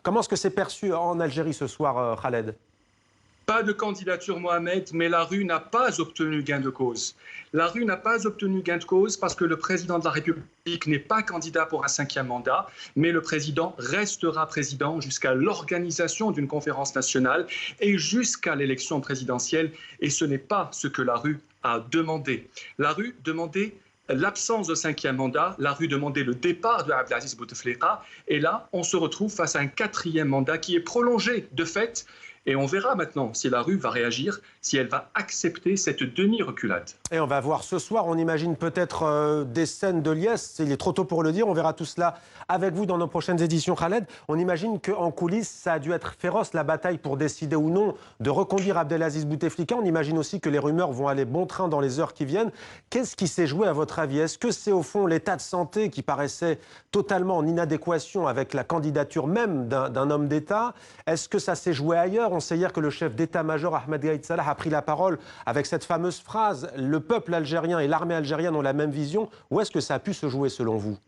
Comment est-ce que c'est perçu en Algérie ce soir, Khaled? Pas de candidature, Mohamed, mais la rue n'a pas obtenu gain de cause. La rue n'a pas obtenu gain de cause parce que le président de la République n'est pas candidat pour un 5e mandat, mais le président restera président jusqu'à l'organisation d'une conférence nationale et jusqu'à l'élection présidentielle. Et ce n'est pas ce que la rue a demandé. La rue demandait l'absence de 5e mandat, la rue demandait le départ de Abdelaziz Bouteflika, et là, on se retrouve face à un 4e mandat qui est prolongé de fait. Et on verra maintenant si la rue va réagir, si elle va accepter cette demi-reculade. Et on va voir ce soir, on imagine peut-être des scènes de liesse. Il est trop tôt pour le dire, on verra tout cela avec vous dans nos prochaines éditions, Khaled. On imagine qu'en coulisses, ça a dû être féroce, la bataille pour décider ou non de reconduire Abdelaziz Bouteflika. On imagine aussi que les rumeurs vont aller bon train dans les heures qui viennent. Qu'est-ce qui s'est joué à votre avis? Est-ce que c'est au fond l'état de santé qui paraissait totalement en inadéquation avec la candidature même d'un homme d'État? Est-ce que ça s'est joué ailleurs? On sait hier que le chef d'état-major, Ahmed Gaïd Salah, a pris la parole avec cette fameuse phrase « Le peuple algérien et l'armée algérienne ont la même vision ». Où est-ce que ça a pu se jouer selon vous?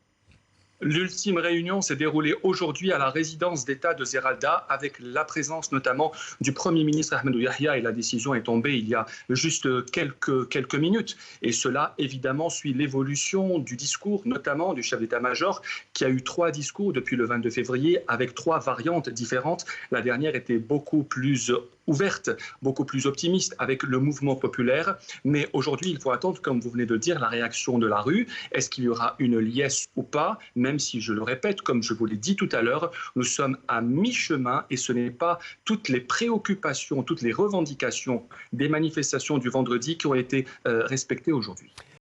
L'ultime réunion s'est déroulée aujourd'hui à la résidence d'État de Zeralda avec la présence notamment du Premier ministre Ahmadou Yahya, et la décision est tombée il y a juste quelques minutes. Et cela, évidemment, suit l'évolution du discours, notamment du chef d'état-major, qui a eu 3 discours depuis le 22 février avec 3 variantes différentes. La dernière était beaucoup plus ouverte, beaucoup plus optimiste avec le mouvement populaire. Mais aujourd'hui, il faut attendre, comme vous venez de dire, la réaction de la rue. Est-ce qu'il y aura une liesse ou pas? Même si, je le répète, comme je vous l'ai dit tout à l'heure, nous sommes à mi-chemin et ce n'est pas toutes les préoccupations, toutes les revendications des manifestations du vendredi qui ont été respectées aujourd'hui.